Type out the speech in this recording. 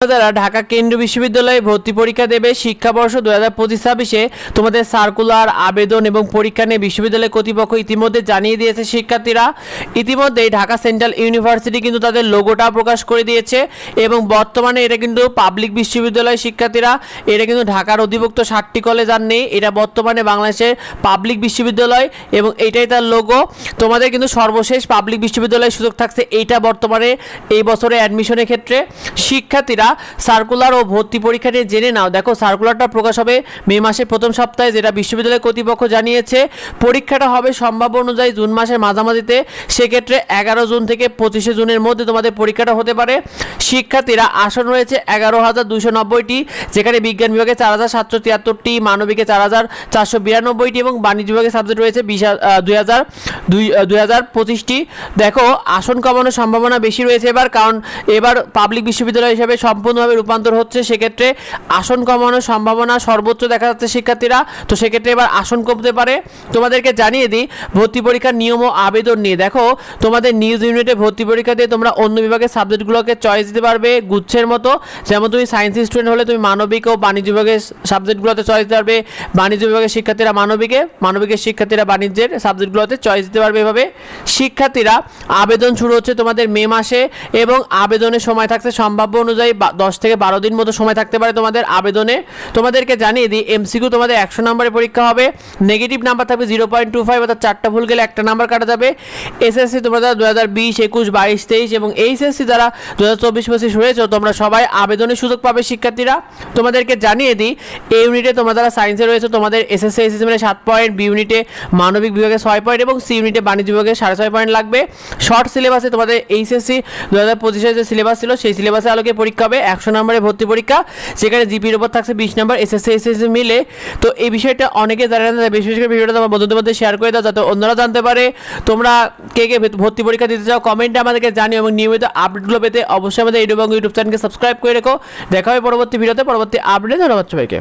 যারা ঢাকা কেন্দ্রীয় বিশ্ববিদ্যালয়ে ভর্তি পরীক্ষা দেবে শিক্ষাবর্ষ 2025-26 তোমাদের সার্কুলার আবেদন এবং পরীক্ষা নিয়ে বিশ্ববিদ্যালয় কর্তৃপক্ষ ইতিমধ্যে জানিয়ে দিয়েছে। শিক্ষার্থীরা ইতিমধ্যে ঢাকা সেন্ট্রাল ইউনিভার্সিটি কিন্তু তাদের লোগোটা প্রকাশ করে দিয়েছে এবং বর্তমানে এটা কিন্তু পাবলিক বিশ্ববিদ্যালয়। শিক্ষার্থীরা এটা কিন্তু ঢাকার অধিভুক্ত 60টি কলেজ আর নেই, এটা বর্তমানে বাংলাদেশের পাবলিক বিশ্ববিদ্যালয় এবং এটাই তার লোগো। তোমাদের কিন্তু সর্বশেষ পাবলিক বিশ্ববিদ্যালয়ের সুযোগ থাকছে এইটা বর্তমানে এই বছরে অ্যাডমিশনের ক্ষেত্রে। শিক্ষার্থীরা সার্কুলার ও ভর্তি পরীক্ষা নিয়ে জেনে নাও। দেখো সার্কুলারটা প্রকাশ হবে মে মাসের প্রথম সপ্তাহে, যেটা বিশ্ববিদ্যালয় কর্তৃপক্ষ জানিয়েছে। পরীক্ষাটা হবে সম্ভাব্য অনুযায়ী জুন মাসের মাঝামাঝিতে, সেক্ষেত্রে 11 জুন থেকে 25 জুনের মধ্যে তোমাদের পরীক্ষাটা হতে পারে। শিক্ষার্থীরা আসন রয়েছে 11,290টি, যেখানে বিজ্ঞান বিভাগে 4,773টি, মানবিকে 4,492টি এবং বাণিজ্য বিভাগে সাবজেক্ট রয়েছে 2,025টি। দেখো আসন কমানোর সম্ভাবনা বেশি রয়েছে এবার, কারণ এবার পাবলিক বিশ্ববিদ্যালয় হিসেবে সম্পূর্ণভাবে রূপান্তর হচ্ছে, সেক্ষেত্রে আসন কমানোর সম্ভাবনা সর্বোচ্চ দেখা যাচ্ছে শিক্ষার্থীরা। তো সেক্ষেত্রে এবার আসন কমতে পারে। তোমাদেরকে জানিয়ে দিই ভর্তি পরীক্ষার নিয়ম ও আবেদন নিয়ে। দেখো তোমাদের নিউজ ইউনিটে ভর্তি পরীক্ষা দিয়ে তোমরা অন্য বিভাগের সাবজেক্টগুলোকে চয়েস দিতে পারবে গুচ্ছের মতো। যেমন তুমি সায়েন্স স্টুডেন্ট হলে তুমি মানবিক ও বাণিজ্য বিভাগের সাবজেক্টগুলোতে চয়েস দিতে পারবে, বাণিজ্য বিভাগের শিক্ষার্থীরা মানবিকের শিক্ষার্থীরা বাণিজ্যের সাবজেক্টগুলোতে চয়েস দিতে পারবে। এভাবে শিক্ষার্থীরা আবেদন শুরু হচ্ছে তোমাদের মে মাসে এবং আবেদনের সময় থাকছে সম্ভাব্য অনুযায়ী 10 থেকে 12 দিন মতো সময় থাকতে পারে তোমাদের আবেদনে। তোমাদেরকে জানিয়ে দিই এমসিকিউ তোমাদের 100 নম্বরের পরীক্ষা হবে, নেগেটিভ নাম্বার থাকবে 0.25, অর্থাৎ 4টা ভুল গেলে একটা নাম্বার কাটা যাবে। এসএসসি তোমরা যারা 2020, 21, 22, 23 এবং এইচএসসি যারা 2024-25 হয়েছে তোমরা সবাই আবেদনের সুযোগ পাবে। শিক্ষার্থীরা তোমাদেরকে জানিয়ে দিই এই ইউনিটে তোমরা যারা সায়েন্সে রয়েছে তোমাদের এসএসসি এসএসসি মানে 7 পয়েন্ট, বি ইউনিটে মানবিক বিভাগে 6 পয়েন্ট এবং সি ইউনিটে বাণিজ্য বিভাগে 6.5 পয়েন্ট লাগবে। শর্ট সিলেবাসে তোমাদের এইচএসসি 2025 যে সিলেবাস ছিল সেই সিলেবাসে আলোকে পরীক্ষা হবে 100 নম্বরের ভর্তি পরীক্ষা, সেখানে জিপির উপর থাকছে 20 নম্বর এসএসসি এসএসসি মিলে। তো এই বিষয়টা অনেকে জানে না, বিশেষ করে ভিডিওটা তোমার বন্ধুদের মধ্যে শেয়ার করে দাও যাতে অন্যরা জানতে পারে। তোমরা কে কে ভর্তি পরীক্ষা দিতে চাও কমেন্টে আমাদেরকে জানিও এবং নিয়মিত আপডেটগুলো পেতে অবশ্যই আমাদের ইউটিউব চ্যানেলকে সাবস্ক্রাইব করে রেখো। দেখা হবে পরবর্তী ভিডিওতে পরবর্তী আপডেট। ধন্যবাদ সবাইকে।